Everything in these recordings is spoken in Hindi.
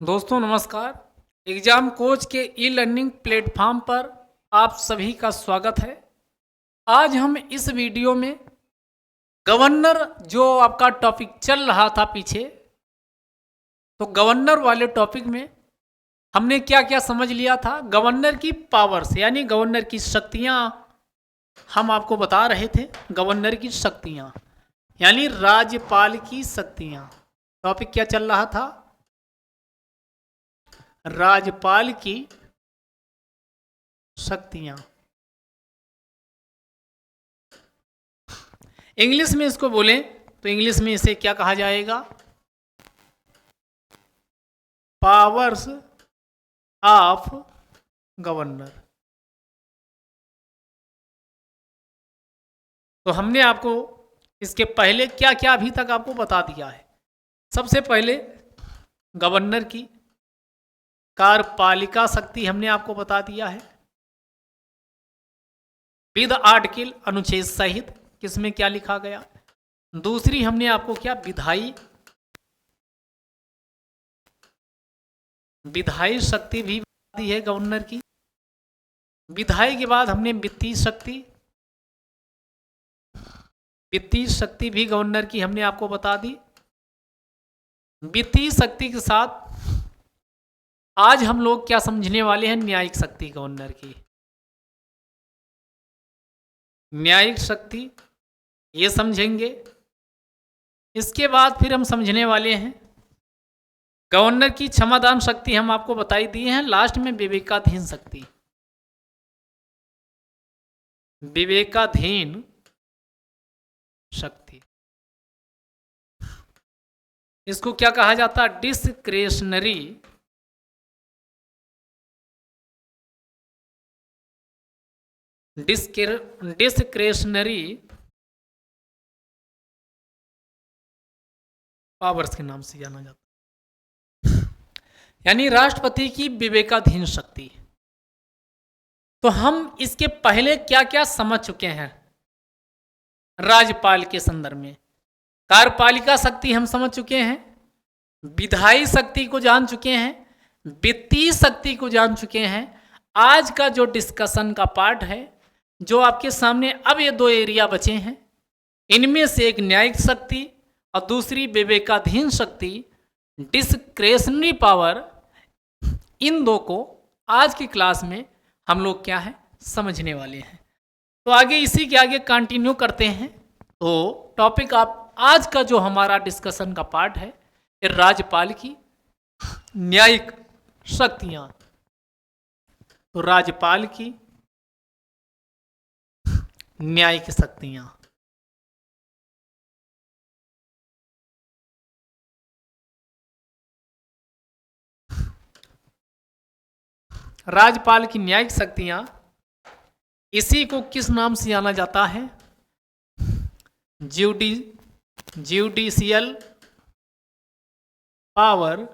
दोस्तों नमस्कार। एग्जाम कोच के ई लर्निंग प्लेटफॉर्म पर आप सभी का स्वागत है। आज हम इस वीडियो में गवर्नर जो आपका टॉपिक चल रहा था पीछे, तो गवर्नर वाले टॉपिक में हमने क्या क्या समझ लिया था। गवर्नर की पावर्स यानी गवर्नर की शक्तियां हम आपको बता रहे थे। गवर्नर की शक्तियां यानी राज्यपाल की शक्तियां। टॉपिक क्या चल रहा था? राज्यपाल की शक्तियां। इंग्लिश में इसको बोलें तो इंग्लिश में इसे क्या कहा जाएगा? Powers of governor. तो हमने आपको इसके पहले क्या क्या अभी तक आपको बता दिया है। सबसे पहले गवर्नर की कार्यपालिका शक्ति हमने आपको बता दिया है विद आर्टिकल अनुच्छेद सहित, किसमें क्या लिखा गया। दूसरी हमने आपको क्या विधायी शक्ति भी दी है गवर्नर की। विधायी के बाद हमने वित्तीय शक्ति भी गवर्नर की हमने आपको बता दी। वित्तीय शक्ति के साथ आज हम लोग क्या समझने वाले हैं? न्यायिक शक्ति गवर्नर की। न्यायिक शक्ति ये समझेंगे। इसके बाद फिर हम समझने वाले हैं गवर्नर की क्षमादान शक्ति, हम आपको बताई दी है। लास्ट में विवेकाधीन शक्ति, विवेकाधीन शक्ति, इसको क्या कहा जाता है? डिस्क्रेशनरी पावर्स के नाम से जाना जाता है, यानी राष्ट्रपति की विवेकाधीन शक्ति। तो हम इसके पहले क्या क्या समझ चुके हैं राज्यपाल के संदर्भ में? कार्यपालिका शक्ति हम समझ चुके हैं, विधायी शक्ति को जान चुके हैं, वित्तीय शक्ति को जान चुके हैं। आज का जो डिस्कशन का पार्ट है, जो आपके सामने अब ये दो एरिया बचे हैं, इनमें से एक न्यायिक शक्ति और दूसरी विवेकाधीन शक्ति, डिस्क्रेशनरी पावर, इन दो को आज की क्लास में हम लोग क्या है समझने वाले हैं। तो आगे इसी के आगे कंटिन्यू करते हैं। तो टॉपिक आप आज का जो हमारा डिस्कशन का पार्ट है, राज्यपाल की न्यायिक शक्तियां। तो राज्यपाल की न्यायिक शक्तियां, राज्यपाल की न्यायिक शक्तियां, इसी को किस नाम से जाना जाता है? Judicial power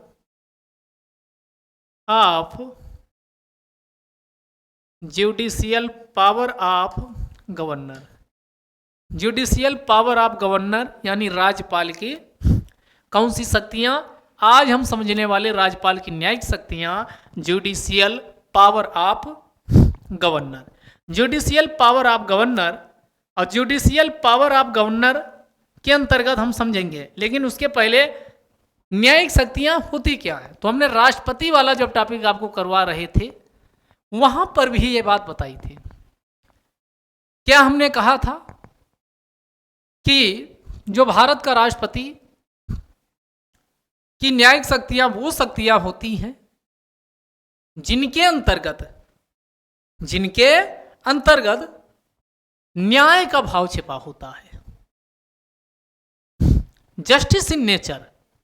of governor. Judicial power of governor यानी राज्यपाल की कौन सी शक्तियां? आज हम समझने वाले राज्यपाल की न्यायिक शक्तियां, judicial power of governor. Judicial power of governor और ज्यूडिशियल पावर ऑफ गवर्नर के अंतर्गत हम समझेंगे, लेकिन उसके पहले न्यायिक शक्तियां होती क्या है। तो हमने राष्ट्रपति वाला जब टॉपिक आपको करवा रहे थे, वहां पर भी ये बात बताई थी। क्या हमने कहा था कि जो भारत का राष्ट्रपति की न्यायिक शक्तियां वो शक्तियां होती हैं जिनके अंतर्गत न्याय का भाव छिपा होता है। जस्टिस इन नेचर,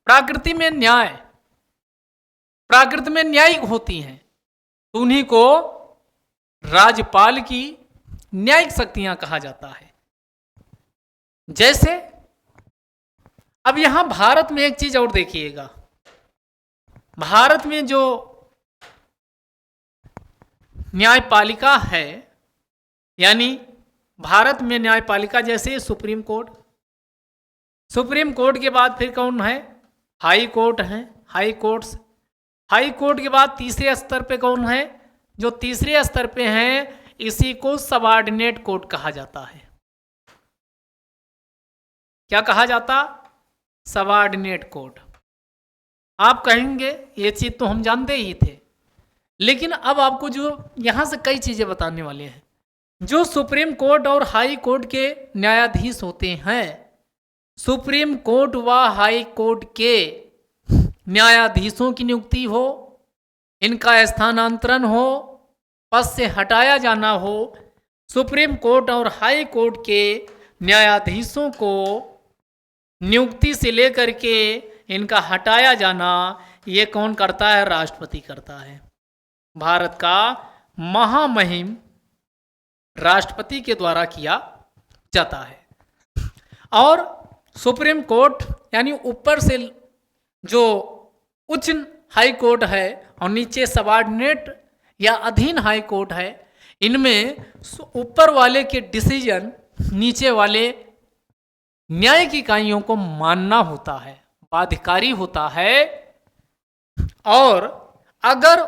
प्रकृति में न्यायिक होती हैं, तो उन्हीं को राज्यपाल की न्यायिक शक्तियां कहा जाता है। जैसे अब यहां भारत में एक चीज और देखिएगा, भारत में जो न्यायपालिका है, यानी भारत में न्यायपालिका जैसे सुप्रीम कोर्ट के बाद फिर कौन है? हाई कोर्ट है, हाई कोर्ट्स, हाई कोर्ट के बाद तीसरे स्तर पे कौन है? जो तीसरे स्तर पे हैं इसी को सबऑर्डिनेट कोर्ट कहा जाता है। क्या कहा जाता? Subordinate court. आप कहेंगे ये चीज तो हम जानते ही थे, लेकिन अब आपको जो यहां से कई चीजें बताने वाले हैं। जो सुप्रीम कोर्ट और हाई कोर्ट के न्यायाधीश होते हैं, सुप्रीम कोर्ट व हाई कोर्ट के न्यायाधीशों की नियुक्ति हो, इनका स्थानांतरण हो, पद से हटाया जाना हो, सुप्रीम कोर्ट और हाई कोर्ट के न्यायाधीशों को नियुक्ति से लेकर के इनका हटाया जाना, ये कौन करता है? राष्ट्रपति करता है। भारत का महामहिम राष्ट्रपति के द्वारा किया जाता है। और सुप्रीम कोर्ट यानी ऊपर से जो उच्च हाई कोर्ट है और नीचे सबऑर्डिनेट या अधीन हाई कोर्ट है, इनमें ऊपर वाले के डिसीजन नीचे वाले न्यायिक इकाइयों को मानना होता है, बाध्यकारी होता है। और अगर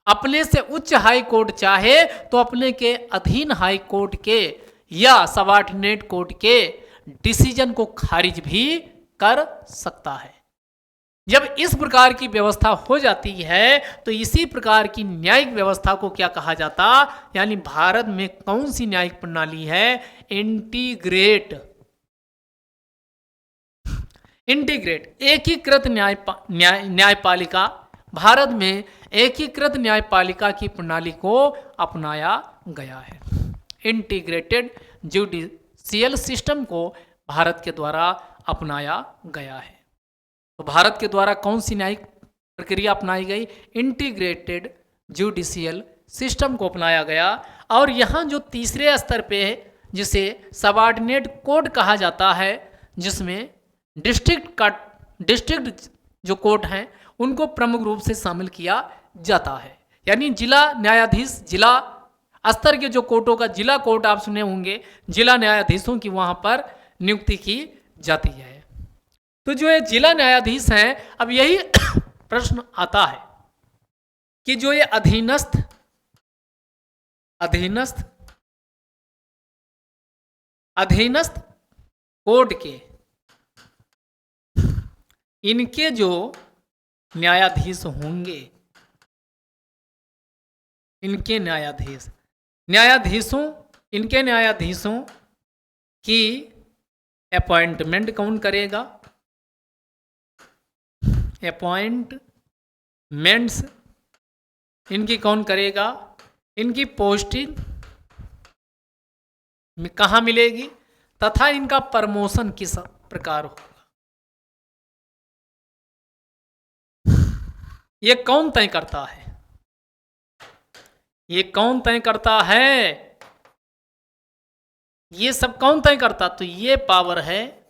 अपने से उच्च हाई कोर्ट चाहे तो अपने के अधीन हाई कोर्ट के या सबऑर्डिनेट कोर्ट के डिसीजन को खारिज भी कर सकता है। जब इस प्रकार की व्यवस्था हो जाती है तो इसी प्रकार की न्यायिक व्यवस्था को क्या कहा जाता? यानी भारत में कौन सी न्यायिक प्रणाली है? इंटीग्रेट एकीकृत न्यायपालिका। भारत में एकीकृत न्यायपालिका की प्रणाली को अपनाया गया है। इंटीग्रेटेड जुडिशियल सिस्टम को भारत के द्वारा अपनाया गया है। तो भारत के द्वारा कौन सी न्यायिक प्रक्रिया अपनाई गई? इंटीग्रेटेड जुडिशियल सिस्टम को अपनाया गया। और यहाँ जो तीसरे स्तर पे है जिसे सबऑर्डिनेट कोर्ट कहा जाता है, जिसमें डिस्ट्रिक्ट जो कोर्ट हैं उनको प्रमुख रूप से शामिल किया जाता है। यानी जिला न्यायाधीश, जिला स्तर के जो कोर्टों का जिला कोर्ट आप सुने होंगे, जिला न्यायाधीशों की वहाँ पर नियुक्ति की जाती है। तो जो ये जिला न्यायाधीश हैं, अब यही प्रश्न आता है कि जो ये अधीनस्थ कोर्ट के इनके जो न्यायाधीश होंगे, इनके न्यायाधीशों की अपॉइंटमेंट कौन करेगा? अपॉइंटमेंट्स इनकी कौन करेगा? इनकी पोस्टिंग कहाँ मिलेगी तथा इनका प्रमोशन किस प्रकार होगा, ये कौन तय करता है? ये सब कौन तय करता? तो ये पावर है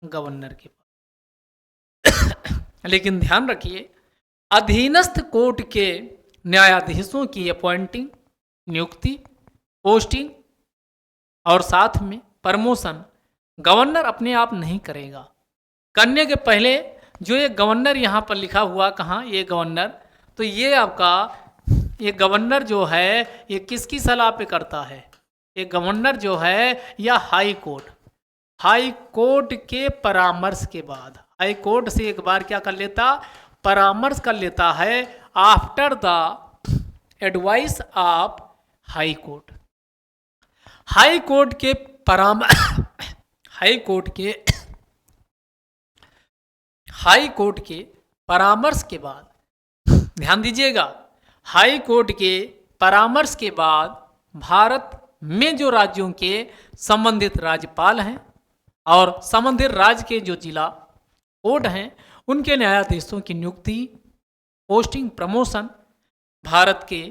गवर्नर के पास। लेकिन ध्यान रखिए, अधीनस्थ कोर्ट के न्यायाधीशों की अपॉइंटिंग, नियुक्ति, पोस्टिंग और साथ में प्रमोशन गवर्नर अपने आप नहीं करेगा। करने के पहले जो ये गवर्नर यहाँ पर लिखा हुआ, कहाँ ये गवर्नर, तो ये आपका ये गवर्नर जो है ये किसकी सलाह पे करता है? ये गवर्नर जो है या हाई कोर्ट के परामर्श के बाद, हाई कोर्ट से एक बार क्या कर लेता? परामर्श कर लेता है, after the advice of high court. High court के परामर्श के बाद, ध्यान दीजिएगा, हाई कोर्ट के परामर्श के बाद भारत में जो राज्यों के संबंधित राज्यपाल हैं और संबंधित राज्य के जो जिला कोर्ट हैं उनके न्यायाधीशों की नियुक्ति, पोस्टिंग, प्रमोशन भारत के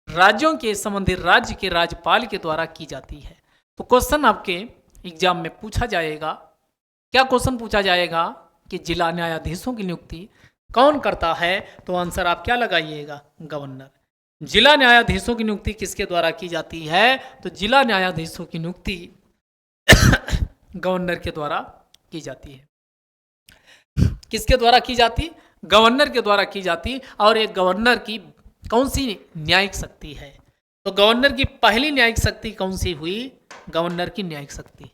राज्यों के संबंधित राज्य के राज्यपाल के द्वारा की जाती है। तो क्वेश्चन आपके एग्जाम में पूछा जाएगा, क्या क्वेश्चन पूछा जाएगा कि जिला न्यायाधीशों की नियुक्ति कौन करता है? तो आंसर आप क्या लगाइएगा? गवर्नर। जिला न्यायाधीशों की नियुक्ति किसके द्वारा की जाती है? तो जिला न्यायाधीशों की नियुक्ति गवर्नर के द्वारा की जाती है। किसके द्वारा की जाती? गवर्नर के द्वारा की जाती। और एक गवर्नर की कौन सी न्यायिक शक्ति है? तो गवर्नर की पहली न्यायिक शक्ति कौन सी हुई? गवर्नर की न्यायिक शक्ति।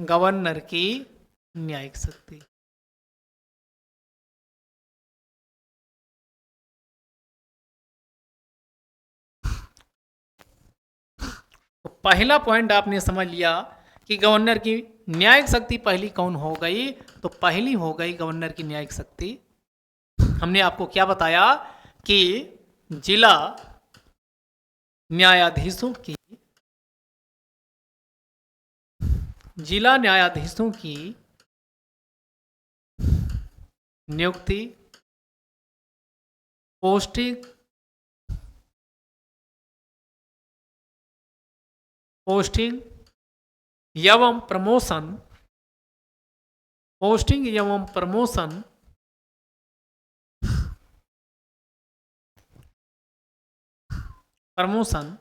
गवर्नर की न्यायिक शक्ति। तो पहला पॉइंट आपने समझ लिया कि गवर्नर की न्यायिक शक्ति पहली कौन हो गई? तो पहली हो गई गवर्नर की न्यायिक शक्ति। हमने आपको क्या बताया कि जिला न्यायाधीशों की नियुक्ति, पोस्टिंग एवं प्रमोशन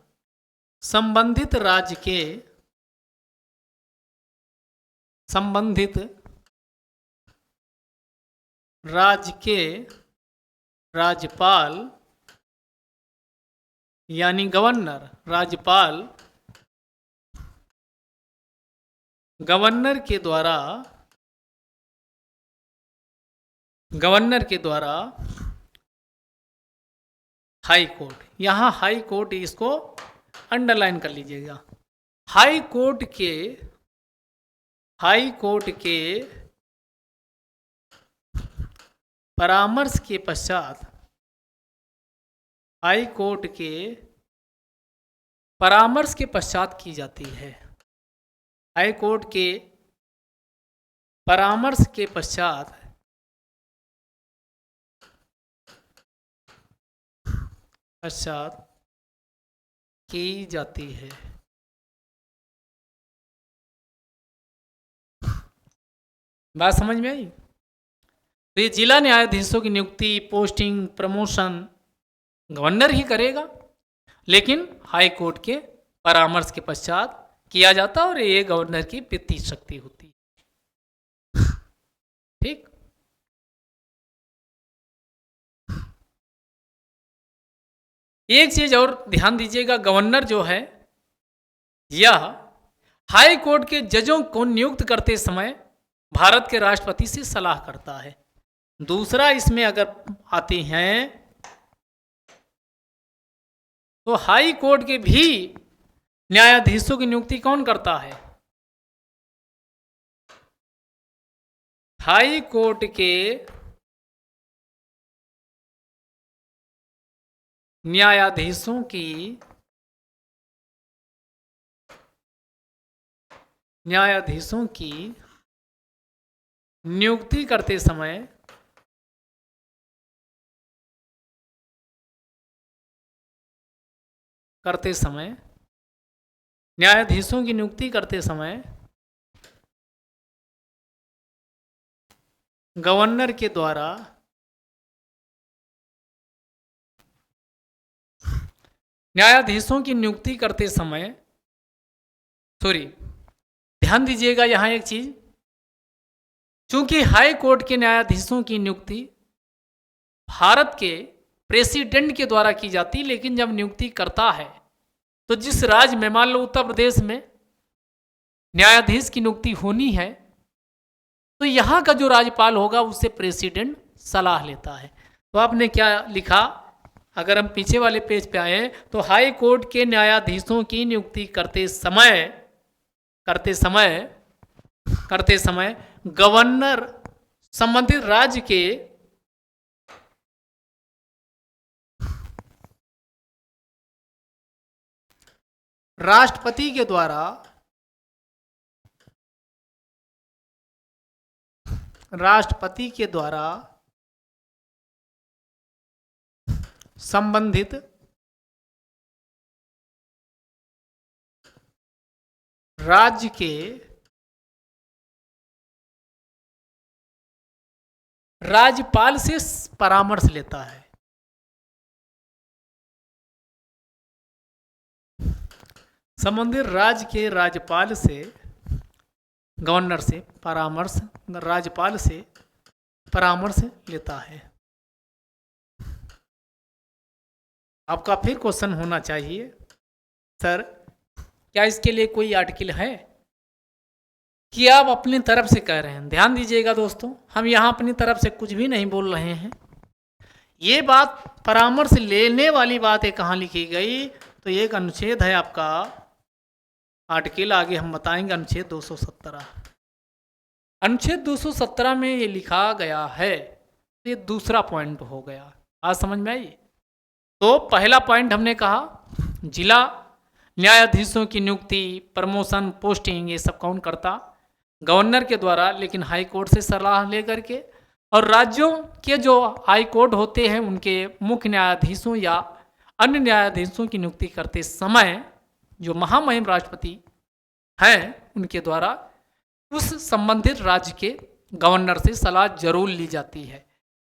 संबंधित राज्य के राज्यपाल यानी गवर्नर, गवर्नर के द्वारा हाई कोर्ट, यहां हाई कोर्ट इसको अंडरलाइन कर लीजिएगा। हाई कोर्ट के परामर्श के पश्चात, हाई कोर्ट के परामर्श के पश्चात की जाती है। हाई कोर्ट के परामर्श के पश्चात की जाती है। बात समझ में आई? तो ये जिला न्यायाधीशों की नियुक्ति, पोस्टिंग, प्रमोशन गवर्नर ही करेगा, लेकिन हाई कोर्ट के परामर्श के पश्चात किया जाता और ये गवर्नर की वित्तीय शक्ति होती। ठीक। एक चीज और ध्यान दीजिएगा, गवर्नर जो है यह हाई कोर्ट के जजों को नियुक्त करते समय भारत के राष्ट्रपति से सलाह करता है। दूसरा इसमें अगर आते हैं तो हाई कोर्ट के भी न्यायाधीशों की नियुक्ति कौन करता है? हाई कोर्ट के न्यायाधीशों की नियुक्ति करते समय न्यायाधीशों की नियुक्ति करते समय गवर्नर के द्वारा न्यायाधीशों की नियुक्ति करते समय ध्यान दीजिएगा यहां एक चीज, चूंकि हाई कोर्ट के न्यायाधीशों की नियुक्ति भारत के प्रेसिडेंट के द्वारा की जाती, लेकिन जब नियुक्ति करता है तो जिस राज्य में, मान लो उत्तर प्रदेश में न्यायाधीश की नियुक्ति होनी है, तो यहां का जो राज्यपाल होगा उससे प्रेसिडेंट सलाह लेता है। तो आपने क्या लिखा? अगर हम पीछे वाले पेज पे आए तो हाई कोर्ट के न्यायाधीशों की नियुक्ति करते समय गवर्नर संबंधित राज्य के राष्ट्रपति के द्वारा संबंधित राज्य के राज्यपाल से परामर्श लेता है। संबंधित राज्य के राज्यपाल से गवर्नर से परामर्श, राज्यपाल से परामर्श लेता है। आपका फिर क्वेश्चन होना चाहिए, सर क्या इसके लिए कोई आर्टिकल है कि आप अपनी तरफ से कह रहे हैं? ध्यान दीजिएगा दोस्तों, हम यहाँ अपनी तरफ से कुछ भी नहीं बोल रहे हैं। ये बात परामर्श लेने वाली बात है, कहाँ लिखी गई? तो एक अनुच्छेद है आपका, आर्टिकल आगे हम बताएंगे, अनुच्छेद 217। अनुच्छेद 217 में ये लिखा गया है। ये दूसरा पॉइंट हो गया, आज समझ में आई? तो पहला पॉइंट हमने कहा जिला न्यायाधीशों की नियुक्ति, प्रमोशन, पोस्टिंग ये सब कौन करता? गवर्नर के द्वारा, लेकिन हाई कोर्ट से सलाह लेकर के। और राज्यों के जो हाई कोर्ट होते हैं उनके मुख्य न्यायाधीशों या अन्य न्यायाधीशों की नियुक्ति करते समय जो महामहिम राष्ट्रपति हैं उनके द्वारा उस संबंधित राज्य के गवर्नर से सलाह जरूर ली जाती है।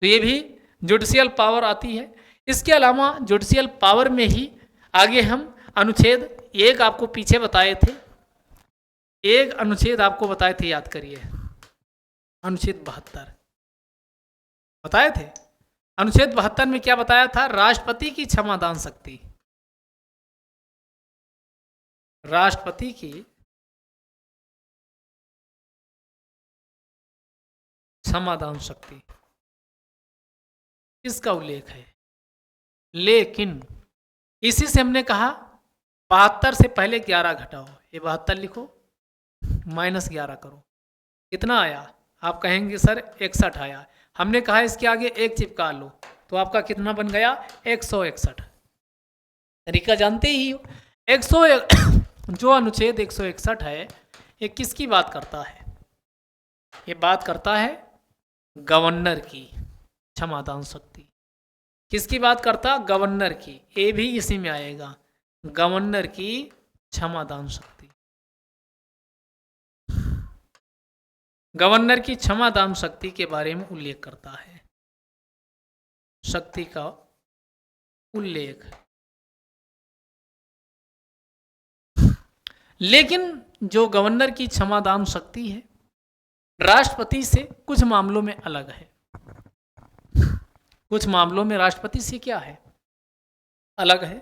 तो ये भी जुडिशियल पावर आती है। इसके अलावा जुडिशियल पावर में ही आगे हम अनुच्छेद एक आपको पीछे बताए थे, एक अनुच्छेद आपको बताए थे, याद करिए, अनुच्छेद 72 बताए थे। अनुच्छेद 72 में क्या बताया था? राष्ट्रपति की क्षमादान शक्ति, राष्ट्रपति की क्षमादान शक्ति, इसका उल्लेख है। लेकिन इसी से हमने कहा 72 से पहले 11 घटाओ, ये 72 लिखो, -11 करो, कितना आया? आप कहेंगे सर 61 आया। हमने कहा इसके आगे एक चिपका लो, तो आपका कितना बन गया? 161। तरीका जानते ही हो। 101 जो अनुच्छेद 161 है ये किसकी बात करता है? ये बात करता है गवर्नर की क्षमादान शक्ति। किसकी बात करता? गवर्नर की। ये भी इसी में आएगा, गवर्नर की क्षमादान शक्ति। गवर्नर की क्षमादान शक्ति के बारे में उल्लेख करता है, शक्ति का उल्लेख। लेकिन जो गवर्नर की क्षमादान शक्ति है राष्ट्रपति से कुछ मामलों में अलग है। कुछ मामलों में राष्ट्रपति से क्या है? अलग है।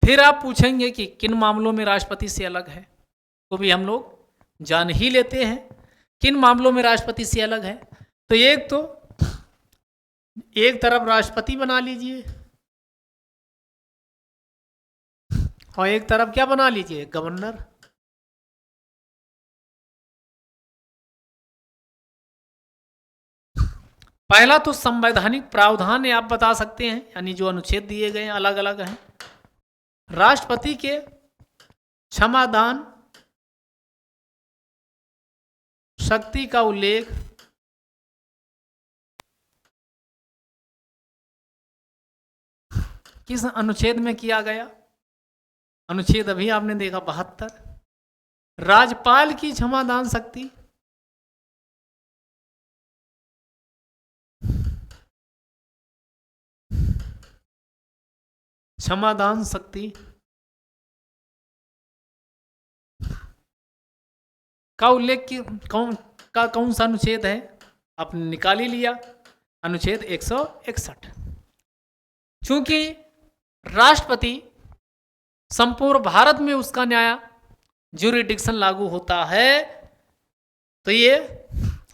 फिर आप पूछेंगे कि किन मामलों में राष्ट्रपति से अलग है, तो भी हम लोग जान ही लेते हैं किन मामलों में राष्ट्रपति से अलग है। तो एक तरफ राष्ट्रपति बना लीजिए और एक तरफ क्या बना लीजिए? गवर्नर। पहला तो संवैधानिक प्रावधान है, आप बता सकते हैं, यानी जो अनुच्छेद दिए गए हैं अलग अलग हैं। राष्ट्रपति के क्षमादान शक्ति का उल्लेख किस अनुच्छेद में किया गया? अनुच्छेद अभी आपने देखा 72। राज्यपाल की क्षमादान शक्ति क्षमादान शक्ति का उल्लेख कौन सा अनुच्छेद है? आपने निकाल ही लिया, अनुच्छेद 161। चूंकि राष्ट्रपति संपूर्ण भारत में उसका न्याय ज्यूरिडिक्शन लागू होता है, तो ये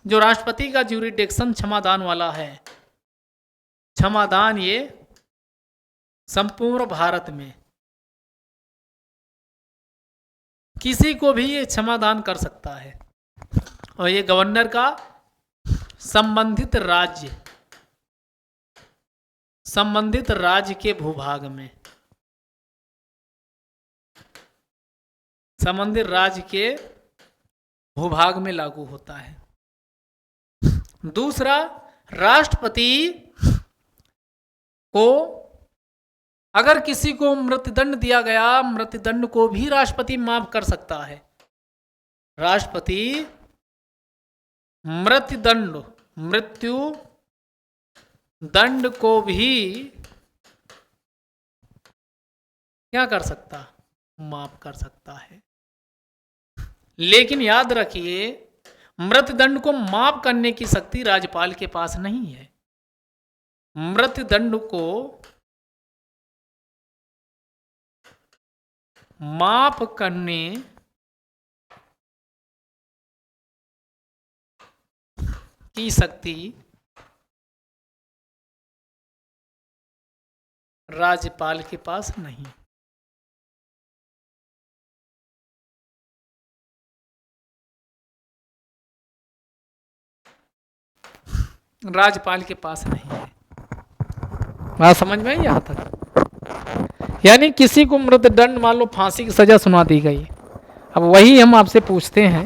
जो राष्ट्रपति का ज्यूरिडिक्शन क्षमादान वाला है, क्षमादान ये संपूर्ण भारत में किसी को भी ये क्षमादान कर सकता है। और ये गवर्नर का संबंधित राज्य के भूभाग में, संबंधित राज्य के भूभाग में लागू होता है। दूसरा, राष्ट्रपति को अगर किसी को मृत्युदंड दिया गया, मृत्युदंड को भी राष्ट्रपति माफ कर सकता है। राष्ट्रपति मृत्यु दंड को भी क्या कर सकता? माफ कर सकता है। लेकिन याद रखिए, मृत्युदंड को माफ करने की शक्ति राज्यपाल के पास नहीं है। मृत्युदंड को माफ करने की शक्ति राज्यपाल के पास नहीं। राज्यपाल के पास नहीं है। बात समझ में आई यहां तक? यानी किसी को मृत्युदंड, मान लो फांसी की सजा सुना दी गई, अब वही हम आपसे पूछते हैं,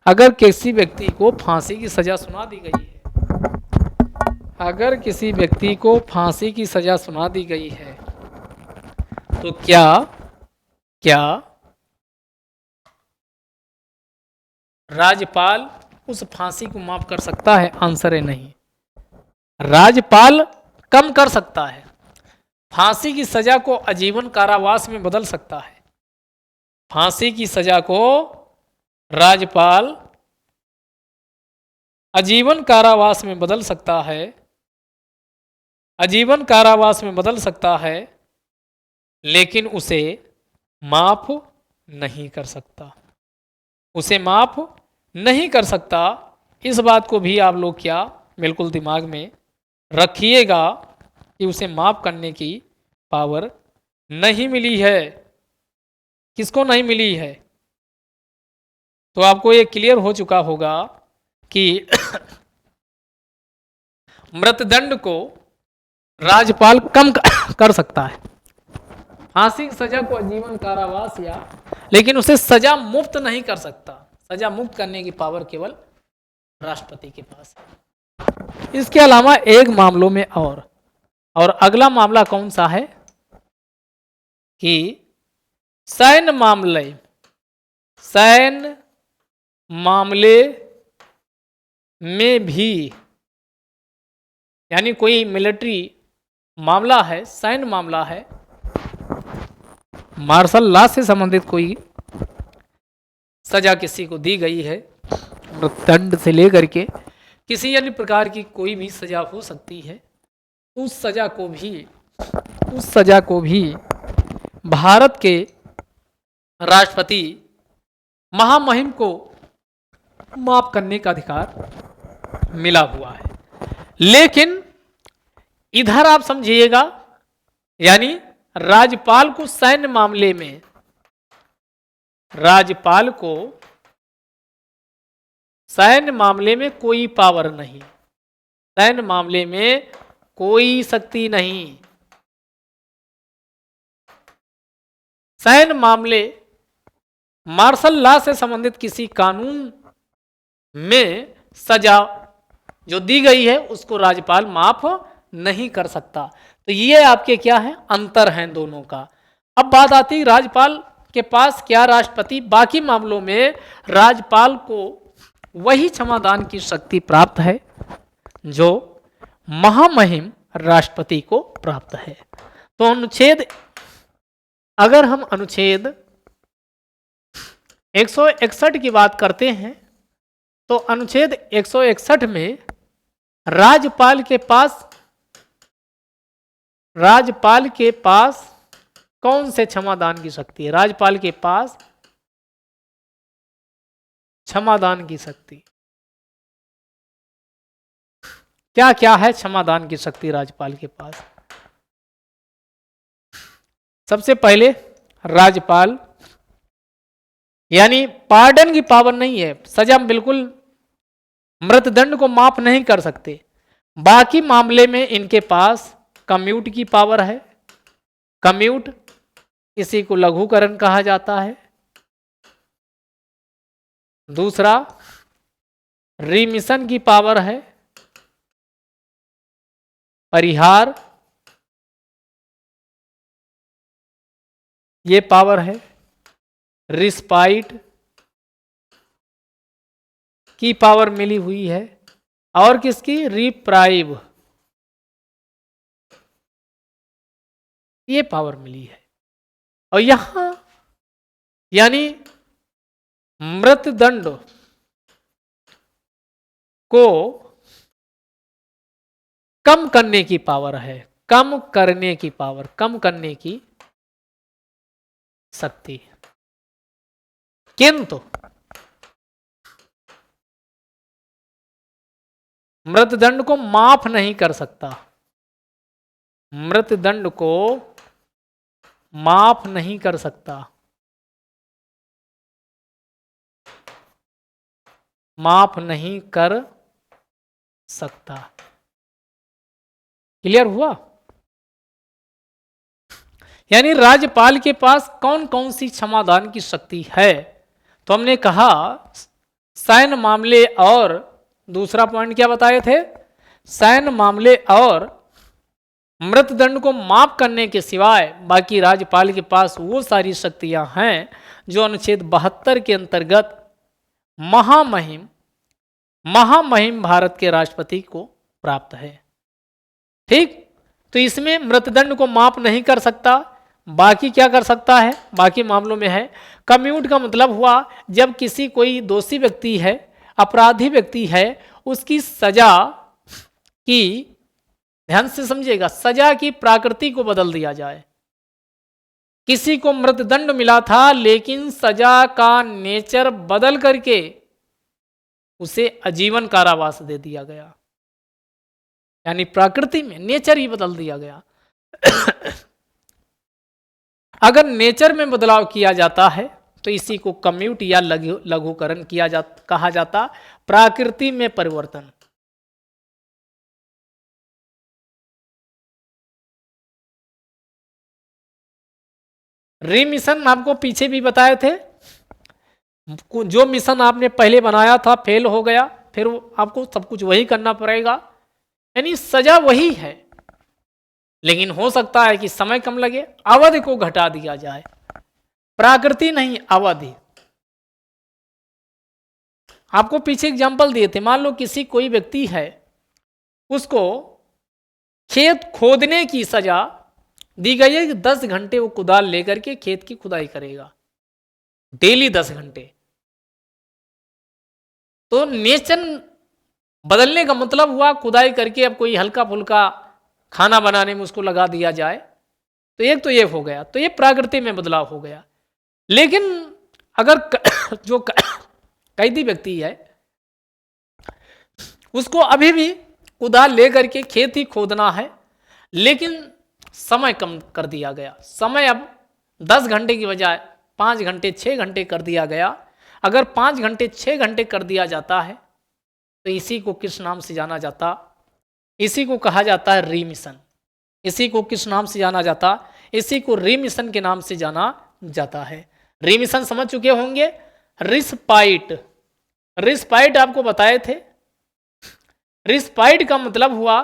अगर किसी व्यक्ति को फांसी की सजा सुना दी गई है, अगर किसी व्यक्ति को फांसी की सजा सुना दी गई है, तो क्या राज्यपाल उस फांसी को माफ कर सकता है? आंसर है नहीं। राज्यपाल कम कर सकता है, फांसी की सजा को आजीवन कारावास में बदल सकता है। फांसी की सजा को राज्यपाल आजीवन कारावास में बदल सकता है, आजीवन कारावास में बदल सकता है, लेकिन उसे माफ नहीं कर सकता, उसे माफ नहीं कर सकता। इस बात को भी आप लोग क्या बिल्कुल दिमाग में रखिएगा कि उसे माफ करने की पावर नहीं मिली है। किसको नहीं मिली है? तो आपको ये क्लियर हो चुका होगा कि मृत्युदंड को राज्यपाल कम कर सकता है, फांसी की सजा को आजीवन कारावास या, लेकिन उसे सजा मुक्त नहीं कर सकता। सजा मुक्त करने की पावर केवल राष्ट्रपति के पास है। इसके अलावा एक मामलों में और अगला मामला कौन सा है कि सैन्य मामले में भी, यानी कोई मिलिट्री मामला है, सैन्य मामला है, मार्शल लॉ से संबंधित कोई सजा किसी को दी गई है, मृत्युदंड से लेकर के किसी अन्य प्रकार की कोई भी सजा हो सकती है, उस सजा को भी भारत के राष्ट्रपति महामहिम को माफ करने का अधिकार मिला हुआ है। लेकिन इधर आप समझिएगा, यानी राज्यपाल को सैन्य मामले में, राज्यपाल को सैन्य मामले में कोई पावर नहीं, सैन्य मामले में कोई शक्ति नहीं। सैन्य मामले मार्शल लॉ से संबंधित किसी कानून में सजा जो दी गई है उसको राज्यपाल माफ नहीं कर सकता। तो ये आपके क्या है, अंतर हैं दोनों का। अब बात आती है राज्यपाल के पास क्या, राष्ट्रपति बाकी मामलों में राज्यपाल को वही क्षमादान की शक्ति प्राप्त है जो महामहिम राष्ट्रपति को प्राप्त है। तो अनुच्छेद, अगर हम अनुच्छेद 161 की बात करते हैं तो अनुच्छेद 161 में राज्यपाल के पास कौन से क्षमादान की शक्ति है? राज्यपाल के पास क्षमादान की शक्ति क्या क्या है? क्षमादान की शक्ति राज्यपाल के पास, सबसे पहले राज्यपाल, यानी पार्डन की पावर नहीं है, सजा बिल्कुल मृत्युदंड को माफ नहीं कर सकते। बाकी मामले में इनके पास कम्यूट की पावर है। कम्यूट, इसी को लघुकरण कहा जाता है। दूसरा रिमिशन की पावर है, परिहार ये पावर है। रिस्पाइट की पावर मिली हुई है, और किसकी? रिप्राइव, ये पावर मिली है। और यहां यानी मृत्युदंड को कम करने की पावर है, कम करने की पावर, कम करने की शक्ति। किंतु मृत्युदंड को माफ नहीं कर सकता, मृत्युदंड को माफ नहीं कर सकता, माफ नहीं कर सकता। क्लियर हुआ? यानी राज्यपाल के पास कौन कौन सी क्षमादान की शक्ति है? तो हमने कहा सैन्य मामले, और दूसरा पॉइंट क्या बताए थे? सैन्य मामले और मृत्युदंड को माफ करने के सिवाय बाकी राज्यपाल के पास वो सारी शक्तियां हैं जो अनुच्छेद 72 के अंतर्गत महामहिम भारत के राष्ट्रपति को प्राप्त है। ठीक, तो इसमें मृत्युदंड को माफ नहीं कर सकता, बाकी क्या कर सकता है? बाकी मामलों में है कम्यूट का मतलब हुआ जब किसी कोई दोषी व्यक्ति है, अपराधी व्यक्ति है, उसकी सजा की, ध्यान से समझिएगा, सजा की प्रकृति को बदल दिया जाए। किसी को मृत्युदंड मिला था लेकिन सजा का नेचर बदल करके उसे आजीवन कारावास दे दिया गया, यानी प्रकृति में नेचर ही बदल दिया गया। अगर नेचर में बदलाव किया जाता है तो इसी को कम्यूट या लघुकरण कहा जाता, प्रकृति में परिवर्तन। रीमिशन आपको पीछे भी बताए थे, जो मिशन आपने पहले बनाया था फेल हो गया, फिर आपको सब कुछ वही करना पड़ेगा, यानी सजा वही है, लेकिन हो सकता है कि समय कम लगे, अवधि को घटा दिया जाए, प्रकृति नहीं अवधि। आपको पीछे एग्जांपल दिए थे, मान लो किसी कोई व्यक्ति है, उसको खेत खोदने की सजा दी गई है कि 10 घंटे वो कुदाल लेकर के खेत की खुदाई करेगा, डेली 10 घंटे। तो नेचर बदलने का मतलब हुआ खुदाई करके अब कोई हल्का फुल्का खाना बनाने में उसको लगा दिया जाए, तो एक तो ये हो गया, तो ये प्रकृति में बदलाव हो गया। लेकिन अगर जो कैदी व्यक्ति है उसको अभी भी कुदाल लेकर के खेत ही खोदना है, लेकिन समय कम कर दिया गया, समय अब 10 घंटे की बजाय 5 घंटे 6 घंटे कर दिया गया। अगर 5 घंटे 6 घंटे कर दिया जाता है तो इसी को किस नाम से जाना जाता? इसी को कहा जाता है रीमिशन। इसी को किस नाम से जाना जाता? इसी को रीमिशन के नाम से जाना जाता है। रीमिशन समझ चुके होंगे। रिस्पाइट, रिस्पाइट आपको बताए थे। रिस्पाइट का मतलब हुआ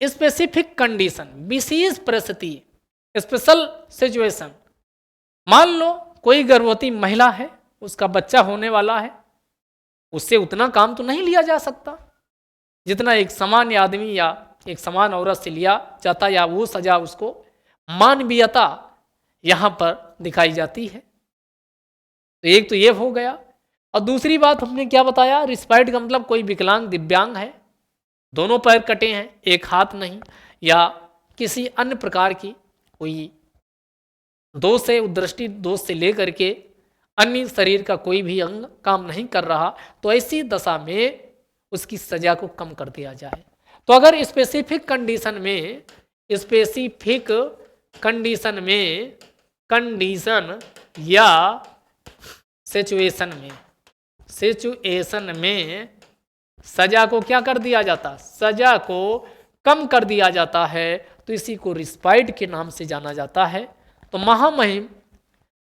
स्पेसिफिक कंडीशन, विशेष परिस्थिति, स्पेशल सिचुएशन। मान लो कोई गर्भवती महिला है, उसका बच्चा होने वाला है, उससे उतना काम तो नहीं लिया जा सकता जितना एक सामान्य आदमी या एक समान औरत से लिया जाता, या वो सजा उसको मानवीयता यहां पर दिखाई जाती है। तो एक तो ये हो गया, और दूसरी बात हमने क्या बताया? रिस्पाइट का मतलब कोई विकलांग दिव्यांग है, दोनों पैर कटे हैं, एक हाथ नहीं, या किसी अन्य प्रकार की कोई दोष है, दृष्टि दोष से लेकर के अन्य शरीर का कोई भी अंग काम नहीं कर रहा, तो ऐसी दशा में उसकी सजा को कम कर दिया जाए। तो अगर स्पेसिफिक कंडीशन में, स्पेसिफिक कंडीशन में, कंडीशन या सिचुएशन में, सिचुएशन में सजा को क्या कर दिया जाता? सजा को कम कर दिया जाता है, तो इसी को रिस्पाइट के नाम से जाना जाता है। तो महामहिम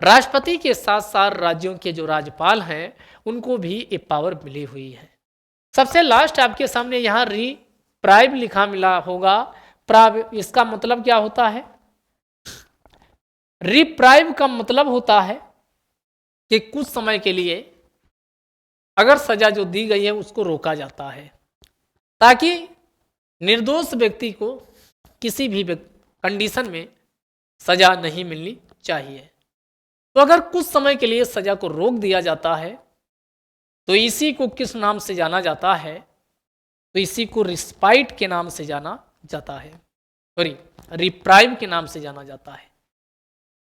राष्ट्रपति के साथ साथ राज्यों के जो राज्यपाल हैं उनको भी ये पावर मिली हुई है। सबसे लास्ट आपके सामने यहाँ रिप्राइव लिखा मिला होगा। प्राइव, इसका मतलब क्या होता है? रिप्राइव का मतलब होता है कि कुछ समय के लिए अगर सजा जो दी गई है उसको रोका जाता है, ताकि निर्दोष व्यक्ति को किसी भी कंडीशन में सजा नहीं मिलनी चाहिए। तो अगर कुछ समय के लिए सजा को रोक दिया जाता है तो इसी को किस नाम से जाना जाता है? तो इसी को रिस्पाइट के नाम से जाना जाता है, सॉरी रिप्राइव के नाम से जाना जाता है,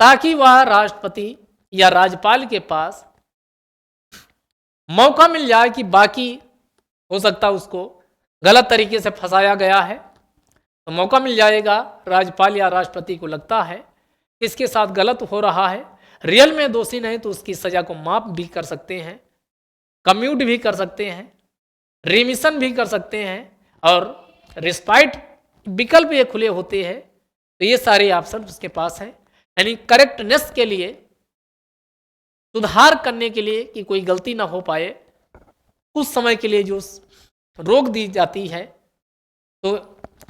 ताकि वह राष्ट्रपति या राज्यपाल के पास मौका मिल जाए कि बाकी हो सकता है उसको गलत तरीके से फंसाया गया है, तो मौका मिल जाएगा। राज्यपाल या राष्ट्रपति को लगता है इसके साथ गलत हो रहा है, रियल में दोषी नहीं तो उसकी सजा को माफ भी कर सकते हैं, कम्यूट भी कर सकते हैं, रिमिशन भी कर सकते हैं, और रिस्पाइट विकल्प ये खुले होते हैं। तो ये सारे ऑप्शन उसके पास है, यानी करेक्टनेस के लिए, सुधार करने के लिए कि कोई गलती ना हो पाए, कुछ समय के लिए जो रोक दी जाती है तो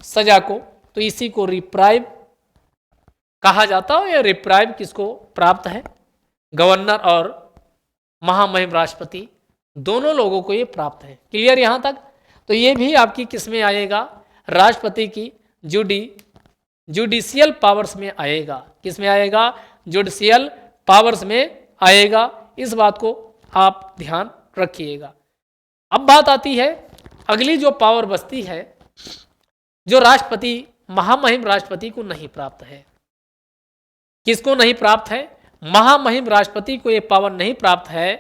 सजा को, तो इसी को रिप्राइव कहा जाता है। या रिप्राइव किसको प्राप्त है? गवर्नर और महामहिम राष्ट्रपति दोनों लोगों को ये प्राप्त है। क्लियर यहाँ तक? तो ये भी आपकी किस में आएगा? राष्ट्रपति की जुडिशियल पावर्स में आएगा। किस में आएगा? जुडिशियल पावर्स में आएगा। इस बात को आप ध्यान रखिएगा। अब बात आती है अगली जो पावर बचती है, जो राष्ट्रपति महामहिम राष्ट्रपति को नहीं प्राप्त है। किसको नहीं प्राप्त है? महामहिम राष्ट्रपति को ये पावर नहीं प्राप्त है,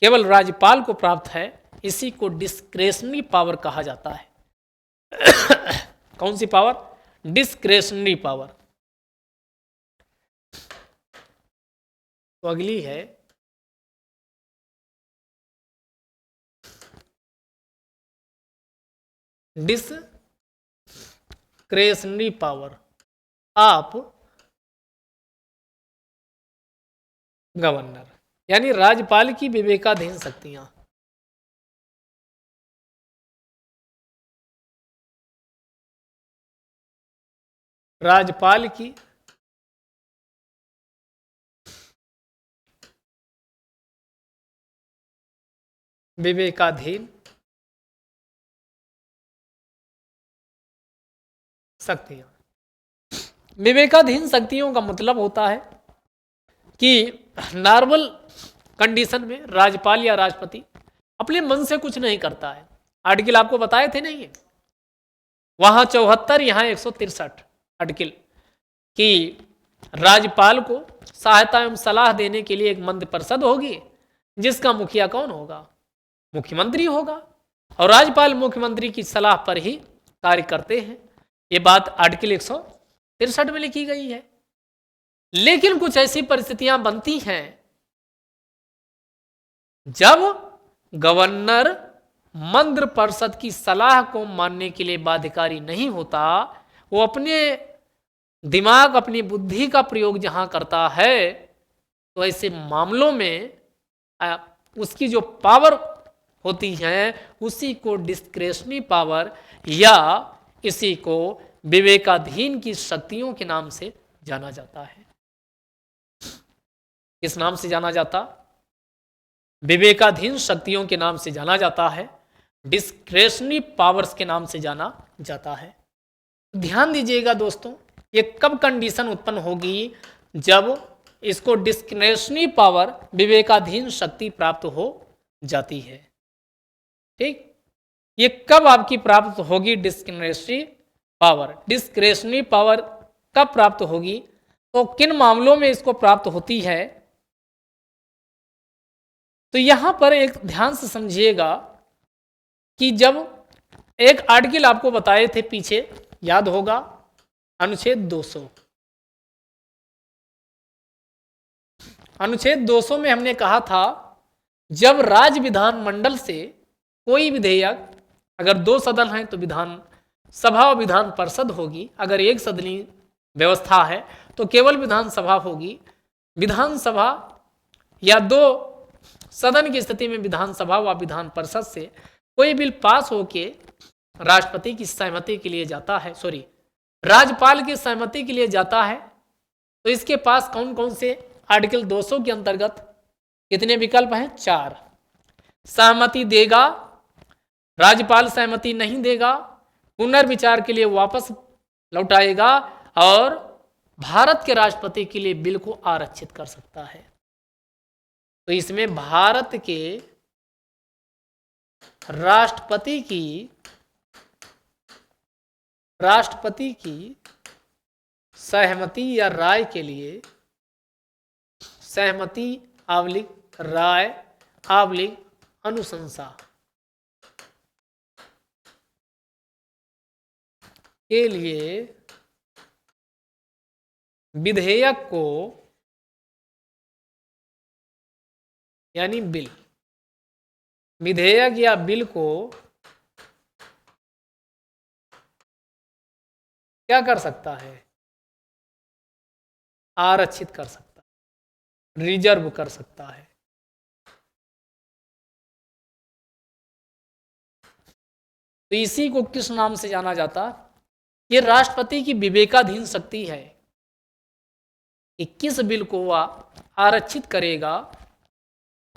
केवल राज्यपाल को प्राप्त है। इसी को डिस्क्रेशनरी पावर कहा जाता है। कौन सी पावर? Discretionary power. तो अगली है डिस्क्रेशनरी पावर ऑफ गवर्नर, यानी राज्यपाल की विवेकाधीन शक्तियां। राज्यपाल की विवेकाधीन शक्तियां। विवेकाधीन शक्तियों का मतलब होता है कि नॉर्मल कंडीशन में राज्यपाल या राष्ट्रपति अपने मन से कुछ नहीं करता है। आर्टिकल आपको बताए थे नहीं है, वहां 74, यहाँ 163 आर्टिकल कि राज्यपाल को सहायता एवं सलाह देने के लिए एक मंत्रिपरिषद होगी, जिसका मुखिया कौन होगा? मुख्यमंत्री होगा, और राज्यपाल मुख्यमंत्री की सलाह पर ही कार्य करते हैं। ये बात आर्टिकल 163 में लिखी गई है। लेकिन कुछ ऐसी परिस्थितियां बनती हैं जब गवर्नर मंत्रिपरिषद की सलाह को मानने के लिए बाध्यकारी नहीं होता, वो अपने दिमाग, अपनी बुद्धि का प्रयोग जहां करता है, तो ऐसे मामलों में उसकी जो पावर होती है उसी को डिस्क्रेशनरी पावर या इसी को विवेकाधीन की शक्तियों के नाम से जाना जाता है। किस नाम से जाना जाता? विवेकाधीन शक्तियों के नाम से जाना जाता है, डिस्क्रेशनरी पावर्स के नाम से जाना जाता है। ध्यान दीजिएगा दोस्तों, ये कब कंडीशन उत्पन्न होगी? जब इसको डिस्क्रेशनरी पावर, विवेकाधीन शक्ति प्राप्त हो जाती है। ठीक, ये कब आपकी प्राप्त होगी? Discretionary power. डिस्क्रेशनरी पावर कब प्राप्त होगी? तो किन मामलों में इसको प्राप्त होती है? तो यहां पर एक ध्यान से समझिएगा कि जब एक आर्टिकल आपको बताए थे पीछे, याद होगा, अनुच्छेद 200। अनुच्छेद 200 में हमने कहा था जब राज्य विधानमंडल से कोई विधेयक, अगर 2 सदन हैं तो विधान सभा और विधान परिषद होगी, अगर एक सदनी व्यवस्था है तो केवल विधानसभा होगी। विधानसभा या 2 सदन की स्थिति में विधानसभा व विधान परिषद से कोई बिल पास होके राष्ट्रपति की सहमति के लिए जाता है, सॉरी राज्यपाल की सहमति के लिए जाता है, तो इसके पास कौन कौन से आर्टिकल 200 के अंतर्गत कितने विकल्प हैं? 4। सहमति देगा, राज्यपाल सहमति नहीं देगा, पुनर्विचार के लिए वापस लौटाएगा, और भारत के राष्ट्रपति के लिए बिल को आरक्षित कर सकता है। तो इसमें भारत के राष्ट्रपति की सहमति या राय के लिए, सहमति / राय / अनुशंसा के लिए विधेयक को यानी बिल, विधेयक या बिल को क्या कर सकता है? आरक्षित कर सकता है, रिजर्व कर सकता है। तो इसी को किस नाम से जाना जाता? ये राष्ट्रपति की विवेकाधीन शक्ति है कि किस बिल को वह आरक्षित करेगा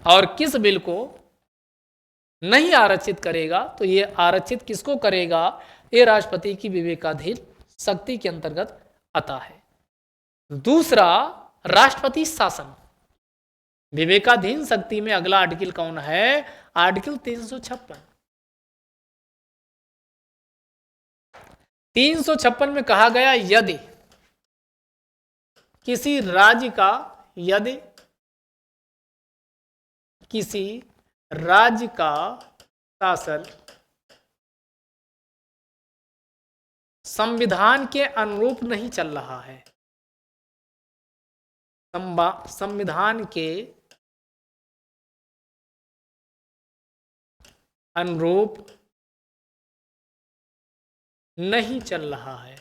और किस बिल को नहीं आरक्षित करेगा। तो ये आरक्षित किसको करेगा? ये राष्ट्रपति की विवेकाधीन शक्ति के अंतर्गत आता है। दूसरा, राष्ट्रपति शासन। विवेकाधीन शक्ति में अगला आर्टिकल कौन है? आर्टिकल 356। 356 में कहा गया यदि किसी राज्य का, यदि किसी राज्य का शासन संविधान के अनुरूप नहीं चल रहा है, संविधान के अनुरूप नहीं चल रहा है,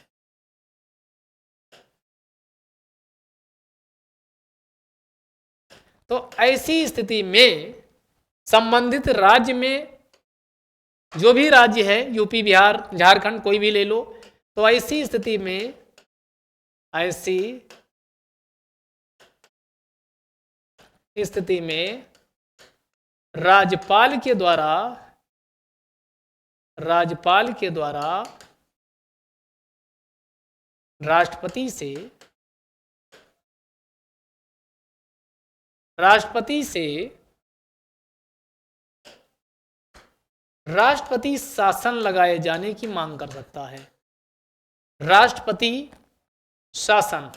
तो ऐसी स्थिति में संबंधित राज्य में, जो भी राज्य है, यूपी, बिहार, झारखंड, कोई भी ले लो, तो ऐसी स्थिति में, ऐसी स्थिति में राज्यपाल के द्वारा राष्ट्रपति शासन लगाए जाने की मांग कर सकता है। राष्ट्रपति शासन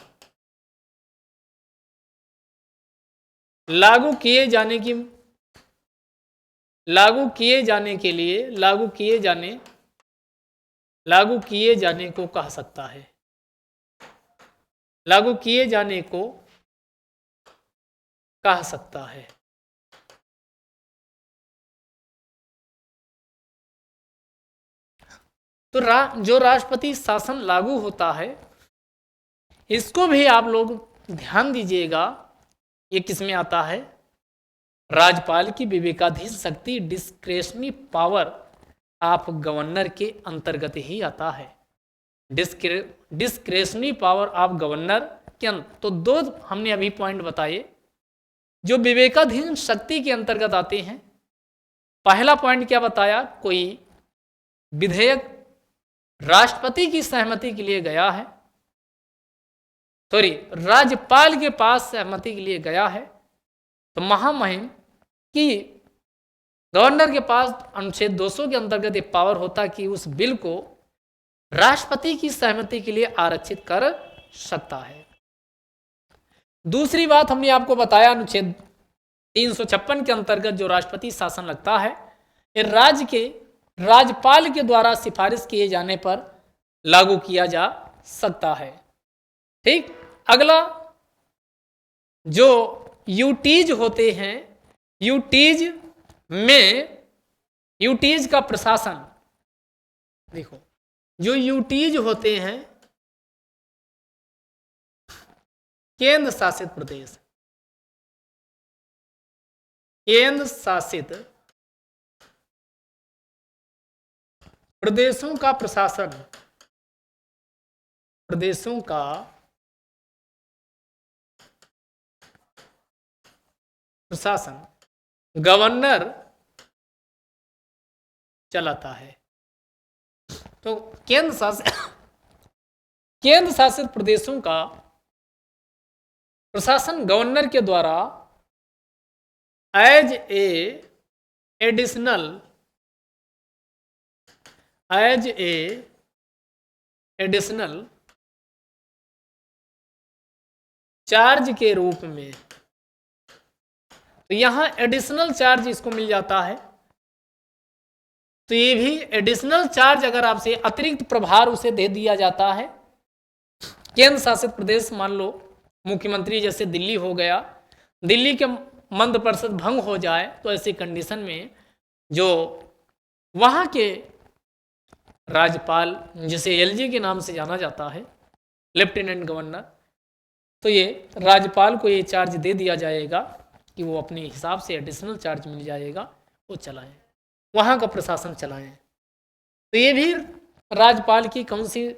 लागू किए जाने को कह सकता है, लागू किए जाने को कह सकता है। तो जो राष्ट्रपति शासन लागू होता है, इसको भी आप लोग ध्यान दीजिएगा, ये किस में आता है? राज्यपाल की विवेकाधीन शक्ति, डिस्क्रेशनरी पावर ऑफ गवर्नर के अंतर्गत ही आता है। डिस्क्रेशनरी पावर ऑफ गवर्नर के तो दो हमने अभी पॉइंट बताए जो विवेकाधीन शक्ति के अंतर्गत आते हैं। पहला पॉइंट क्या बताया? कोई विधेयक राष्ट्रपति की सहमति के लिए गया है, राज्यपाल के पास सहमति के लिए गया है, तो महामहिम की गवर्नर के पास अनुच्छेद 200 के अंतर्गत एक पावर होता कि उस बिल को राष्ट्रपति की सहमति के लिए आरक्षित कर सकता है। दूसरी बात हमने आपको बताया, अनुच्छेद 356 के अंतर्गत जो राष्ट्रपति शासन लगता है, ये राज्य के राज्यपाल के द्वारा सिफारिश किए जाने पर लागू किया जा सकता है। ठीक, अगला जो यूटीज होते हैं, यूटीज का प्रशासन, देखो जो यूटीज होते हैं केंद्र शासित प्रदेश, केंद्र शासित प्रदेशों का प्रशासन, प्रदेशों का प्रशासन गवर्नर चलाता है। तो केंद्र शासित प्रदेशों का प्रशासन गवर्नर के द्वारा एज ए एडिशनल चार्ज के रूप में। तो यहां एडिशनल चार्ज इसको मिल जाता है। तो ये भी एडिशनल चार्ज अगर आपसे अतिरिक्त प्रभार उसे दे दिया जाता है, केंद्र शासित प्रदेश मान लो मुख्यमंत्री जैसे दिल्ली हो गया, दिल्ली के मंत्रिपरिषद भंग हो जाए, तो ऐसी कंडीशन में जो वहाँ के राज्यपाल, जिसे एलजी के नाम से जाना जाता है, लेफ्टिनेंट गवर्नर, तो ये राज्यपाल को ये चार्ज दे दिया जाएगा कि वो अपने हिसाब से एडिशनल चार्ज मिल जाएगा, वो चलाएं, वहाँ का प्रशासन चलाएं। तो ये भी राज्यपाल की कौन सी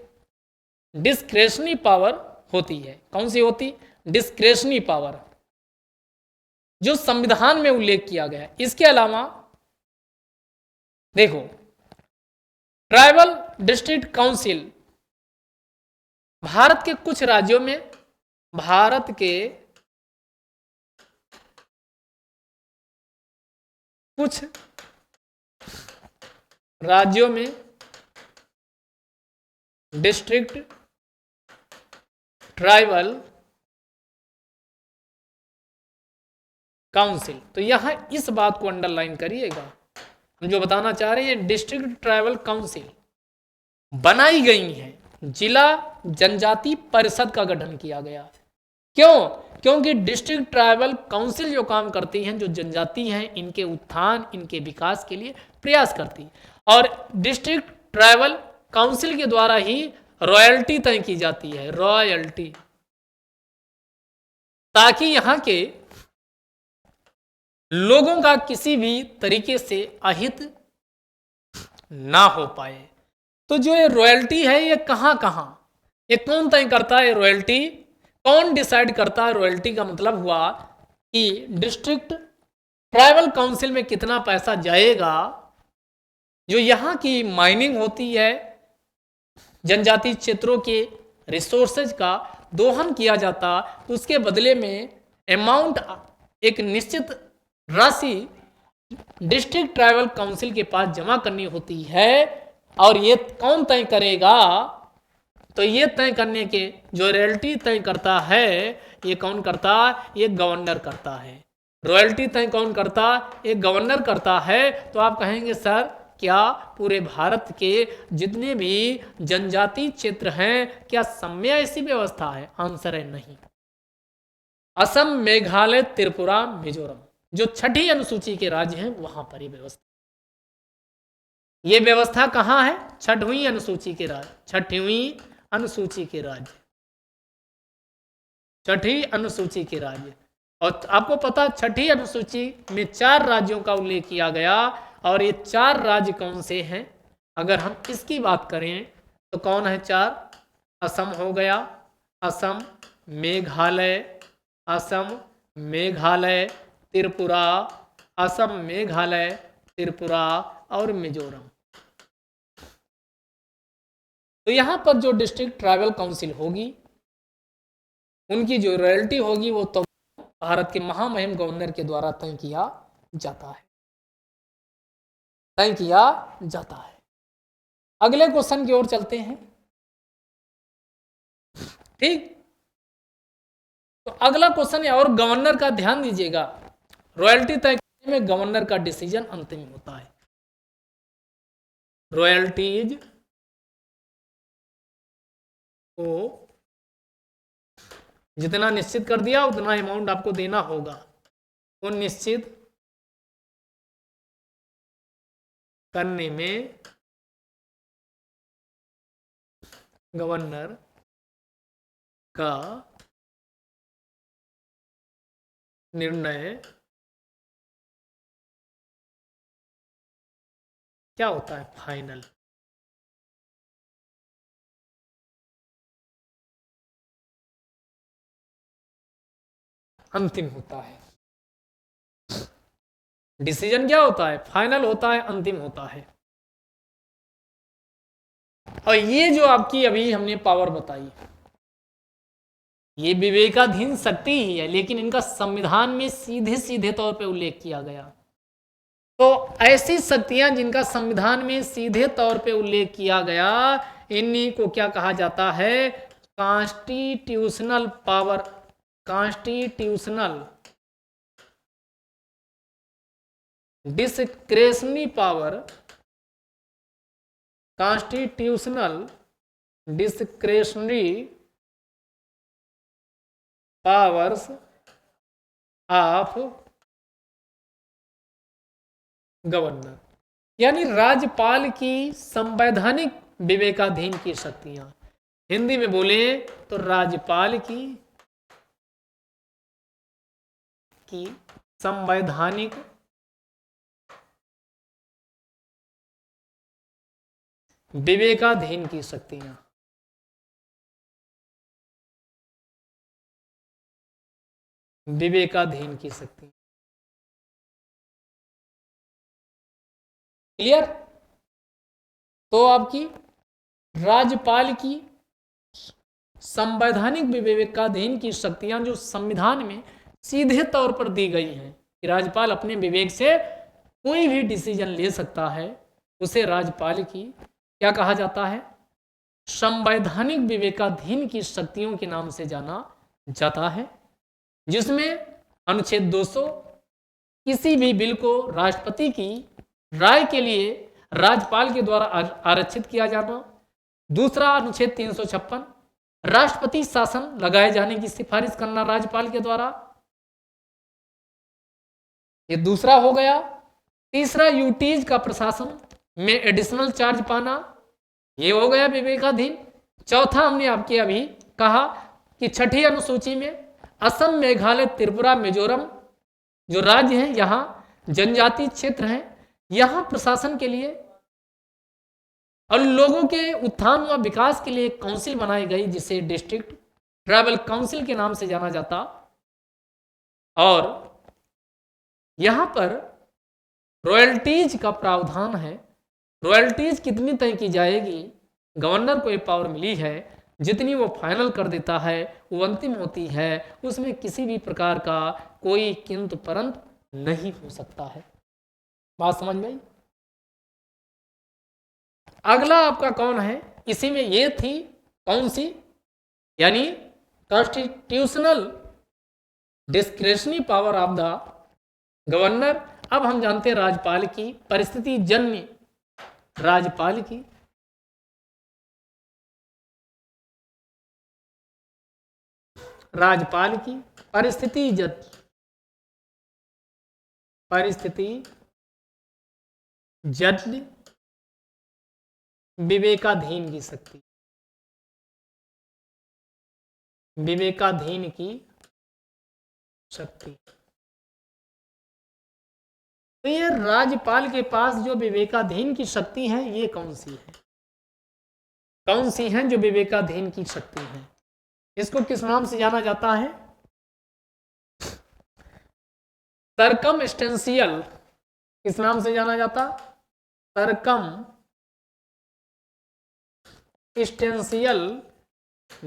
डिस्क्रेशनरी पावर होती है? कौन सी होती? डिस्क्रेशनरी पावर, जो संविधान में उल्लेख किया गया है। इसके अलावा देखो, ट्राइबल डिस्ट्रिक्ट काउंसिल भारत के कुछ राज्यों में, भारत के कुछ राज्यों में डिस्ट्रिक्ट ट्राइबल काउंसिल, तो यहां इस बात को अंडरलाइन करिएगा, हम जो बताना चाह रहे हैं, डिस्ट्रिक्ट ट्राइबल काउंसिल बनाई गई है, जिला जनजाति परिषद का गठन किया गया। क्यों? क्योंकि डिस्ट्रिक्ट ट्राइबल काउंसिल जो काम करती हैं, जो जनजाति हैं, इनके उत्थान, इनके विकास के लिए प्रयास करती है, और डिस्ट्रिक्ट ट्राइबल काउंसिल के द्वारा ही रॉयल्टी तय की जाती है, रॉयल्टी, ताकि यहाँ के लोगों का किसी भी तरीके से अहित ना हो पाए। तो जो ये रॉयल्टी है, ये कहाँ कहाँ, ये कौन तय करता है? रॉयल्टी कौन डिसाइड करता है? रॉयल्टी का मतलब हुआ कि डिस्ट्रिक्ट ट्राइबल काउंसिल में कितना पैसा जाएगा, जो यहाँ की माइनिंग होती है, जनजाति क्षेत्रों के रिसोर्सेज का दोहन किया जाता, तो उसके बदले में अमाउंट, एक निश्चित राशि डिस्ट्रिक्ट ट्राइबल काउंसिल के पास जमा करनी होती है। और ये कौन तय करेगा? तो ये तय करने के, जो रॉयल्टी तय करता है, ये कौन करता? ये गवर्नर करता है। रॉयल्टी तय कौन करता? ये गवर्नर करता है। तो आप कहेंगे सर, क्या पूरे भारत के जितने भी जनजाति क्षेत्र हैं, क्या सब में ऐसी व्यवस्था है? आंसर है नहीं। असम, मेघालय, त्रिपुरा, मिजोरम, जो छठी अनुसूची के राज्य हैं, वहां पर ये व्यवस्था, ये व्यवस्था कहाँ है? छठवीं अनुसूची के राज्य, छठवीं अनुसूची के राज्य, छठी अनुसूची के राज्य। और आपको पता, छठी अनुसूची में 4 राज्यों का उल्लेख किया गया, और ये 4 राज्य कौन से हैं? अगर हम इसकी बात करें तो कौन है 4? असम हो गया, असम, मेघालय, असम, मेघालय, त्रिपुरा, असम, मेघालय, त्रिपुरा और मिजोरम। तो यहां पर जो डिस्ट्रिक्ट ट्राइबल काउंसिल होगी, उनकी जो रॉयल्टी होगी, वो तो भारत के महामहिम गवर्नर के द्वारा तय किया जाता है, तय किया जाता है। अगले क्वेश्चन की ओर चलते हैं। ठीक, तो अगला क्वेश्चन है, और गवर्नर का ध्यान दीजिएगा, रॉयल्टी तय करने में गवर्नर का डिसीजन अंतिम होता है। रॉयल्टीज को जितना निश्चित कर दिया, उतना अमाउंट आपको देना होगा, वो निश्चित करने में गवर्नर का निर्णय क्या होता है? फाइनल, अंतिम होता है। डिसीजन क्या होता है? फाइनल होता है, अंतिम होता है। और ये जो आपकी अभी हमने पावर बताई, ये विवेकाधीन शक्ति ही है, लेकिन इनका संविधान में सीधे सीधे तौर पे उल्लेख किया गया। तो ऐसी शक्तियां जिनका संविधान में सीधे तौर पे उल्लेख किया गया, इन्हीं को क्या कहा जाता है? Constitutional power, constitutional discretionary power, constitutional discretionary powers of governor, यानी राज्यपाल की संवैधानिक विवेकाधीन की शक्तियां। हिंदी में बोले तो राज्यपाल की संवैधानिक विवेकाधीन की शक्तियां। विवेकाधीन की शक्ति। क्लियर? तो आपकी राज्यपाल की संवैधानिक विवेकाधीन की शक्तियां जो संविधान में सीधे तौर पर दी गई हैं कि राज्यपाल अपने विवेक से कोई भी डिसीजन ले सकता है, उसे राज्यपाल की क्या कहा जाता है? संवैधानिक विवेकाधीन की शक्तियों के नाम से जाना जाता है, जिसमें अनुच्छेद 200 किसी भी बिल को राष्ट्रपति की राय के लिए राज्यपाल के द्वारा आरक्षित किया जाना। दूसरा अनुच्छेद 356 राष्ट्रपति शासन लगाए जाने की सिफारिश करना राज्यपाल के द्वारा, ये दूसरा हो गया। तीसरा यूटीज का प्रशासन में एडिशनल चार्ज पाना, ये हो गया विवेकाधीन। चौथा हमने आपके अभी कहा कि छठी अनुसूची में असम, मेघालय, त्रिपुरा, मिजोरम जो राज्य हैं, यहाँ जनजाति क्षेत्र हैं, यहाँ प्रशासन के लिए और लोगों के उत्थान व विकास के लिए एक काउंसिल बनाई गई, जिसे डिस्ट्रिक्ट ट्राइबल काउंसिल के नाम से जाना जाता। और यहाँ पर रॉयल्टीज का प्रावधान है। रॉयल्टीज कितनी तय की जाएगी? गवर्नर को ये पावर मिली है, जितनी वो फाइनल कर देता है वो अंतिम होती है, उसमें किसी भी प्रकार का कोई किंतु परंतु नहीं हो सकता है। बात समझ में आई? अगला आपका कौन है? इसी में ये थी कौन सी, यानी constitutional discretionary power of the governor. अब हम जानते हैं राज्यपाल की परिस्थिति जन्य, राज्यपाल की परिस्थिति जन्य विवेकाधीन की शक्ति, विवेकाधीन की शक्ति। तो ये राज्यपाल के पास जो विवेकाधीन की शक्ति है, ये कौन सी है? कौन सी है जो विवेकाधीन की शक्ति है? इसको किस नाम से जाना जाता है? सर्कमस्टेंशियल। किस नाम से जाना जाता? Circumstantial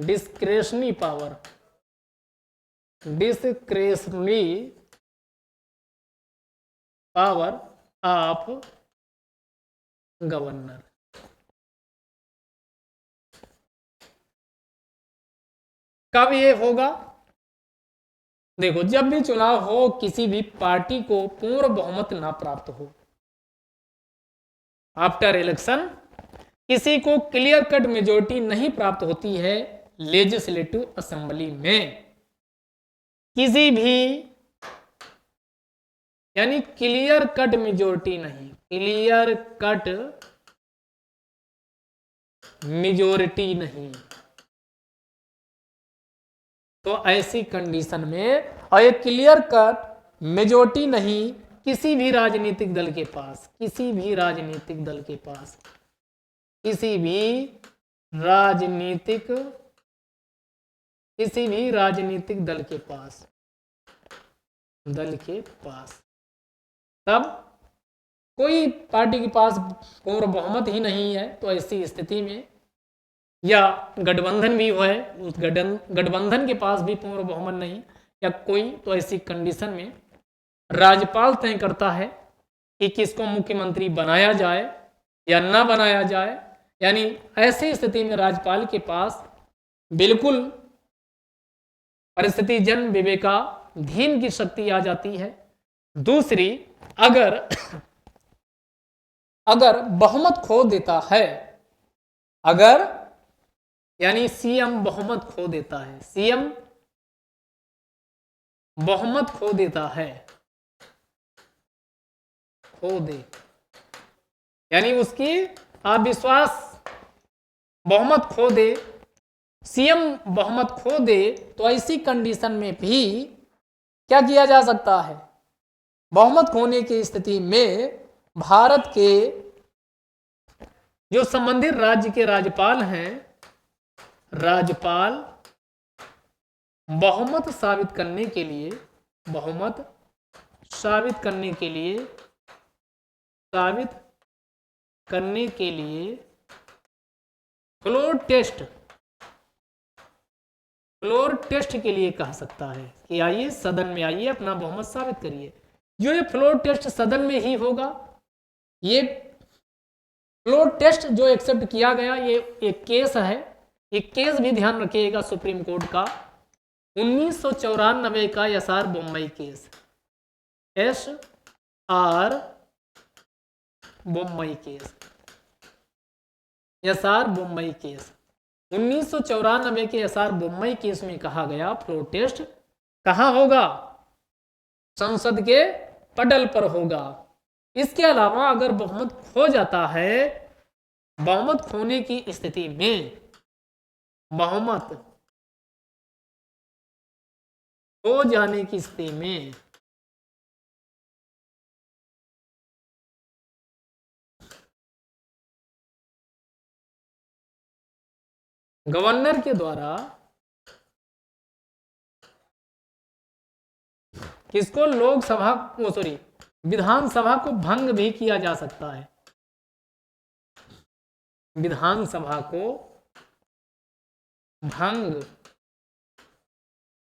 discretionary power, discretionary power of governor. कब ये होगा? देखो, जब भी चुनाव हो, किसी भी पार्टी को पूर्ण बहुमत ना प्राप्त हो, आफ्टर इलेक्शन किसी को क्लियर कट मेजोरिटी नहीं प्राप्त होती है लेजिस्लेटिव असेंबली में, किसी भी, यानी क्लियर कट मेजोरिटी नहीं, क्लियर कट मेजोरिटी नहीं, तो ऐसी कंडीशन में, और एक क्लियर कट मेजोरिटी नहीं किसी भी राजनीतिक दल के पास, किसी भी राजनीतिक दल के पास, किसी भी राजनीतिक दल के पास, तब कोई पार्टी के पास पूर्ण बहुमत ही नहीं है, तो ऐसी स्थिति में या गठबंधन भी है, उस गठबंधन के पास भी पूर्ण बहुमत नहीं या कोई, तो ऐसी कंडीशन में राज्यपाल तय करता है कि किसको मुख्यमंत्री बनाया जाए या ना बनाया जाए। यानी ऐसी स्थिति में राज्यपाल के पास बिल्कुल परिस्थिति जन विवेकाधीन की शक्ति आ जाती है। दूसरी, अगर बहुमत खो देता है, अगर यानी सीएम बहुमत खो देता है, सीएम बहुमत खो देता है, खो दे यानी उसकी अविश्वास बहुमत खो दे, सीएम बहुमत खो दे, तो ऐसी कंडीशन में भी क्या किया जा सकता है? बहुमत खोने की स्थिति में भारत के जो संबंधित राज्य के राज्यपाल हैं, राज्यपाल बहुमत साबित करने के लिए, बहुमत साबित करने के लिए फ्लोर टेस्ट के लिए कह सकता है कि आइए सदन में आइए, अपना बहुमत साबित करिए। जो ये फ्लोर टेस्ट सदन में ही होगा, ये फ्लोर टेस्ट जो एक्सेप्ट किया गया, ये एक केस है। एक केस भी ध्यान रखिएगा सुप्रीम कोर्ट का 1994 का SR Bombay case, SR Bombay case, SR Bombay case 1994 के एसआर बम्बई केस में कहा गया फ्लोर टेस्ट कहाँ होगा? संसद के पटल पर होगा। इसके अलावा अगर बहुमत खो जाता है, बहुमत खोने की स्थिति में, बहुमत खो जाने की स्थिति में गवर्नर के द्वारा किसको लोकसभा को विधानसभा को भंग भी किया जा सकता है। विधानसभा को भंग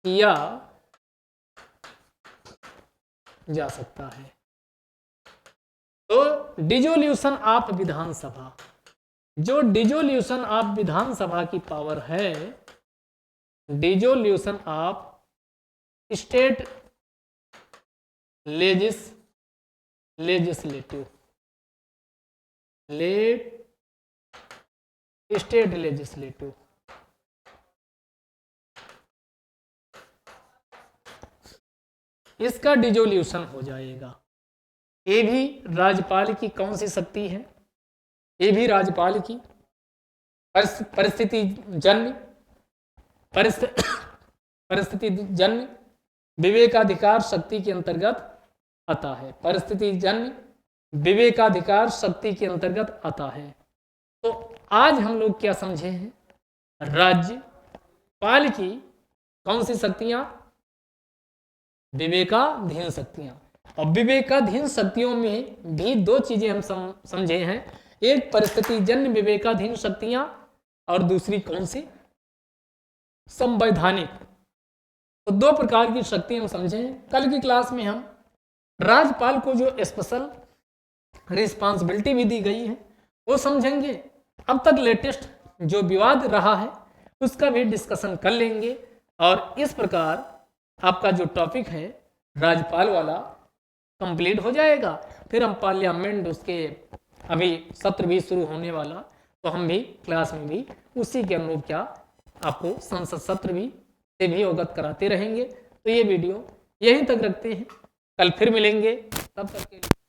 किया जा सकता है। तो डिसोल्यूशन ऑफ विधानसभा, जो डिसोल्यूशन ऑफ विधानसभा की पावर है, dissolution of state state legislative, इसका डिसोल्यूशन हो जाएगा। ये भी राज्यपाल की कौन सी शक्ति है? ये भी राज्यपाल की परिस्थिति जन्य विवेकाधिकार शक्ति के अंतर्गत आता है। परिस्थिति जन्य विवेकाधिकार शक्ति के अंतर्गत आता है। तो आज हम लोग क्या समझे हैं? राज्यपाल की कौन सी शक्तियां? विवेकाधीन शक्तियां। और विवेकाधीन शक्तियों में भी दो चीजें हम समझे हैं, एक परिस्थिति जन्य विवेकाधीन शक्तियां और दूसरी कौन सी? संवैधानिक। तो दो प्रकार की शक्ति हम समझे हैं। कल की क्लास में हम राज्यपाल को जो स्पेशल रिस्पांसिबिलिटी भी दी गई है वो समझेंगे। अब तक लेटेस्ट जो विवाद रहा है उसका भी डिस्कशन कर लेंगे। और इस प्रकार आपका जो टॉपिक है राज्यपाल वाला कंप्लीट हो जाएगा। फिर हम पार्लियामेंट, उसके अभी सत्र भी शुरू होने वाला, तो हम भी क्लास में भी उसी के अनुरूप क्या आपको संसद सत्र भी से भी अवगत कराते रहेंगे। तो ये वीडियो यहीं तक रखते हैं, कल फिर मिलेंगे, तब तक के लिए।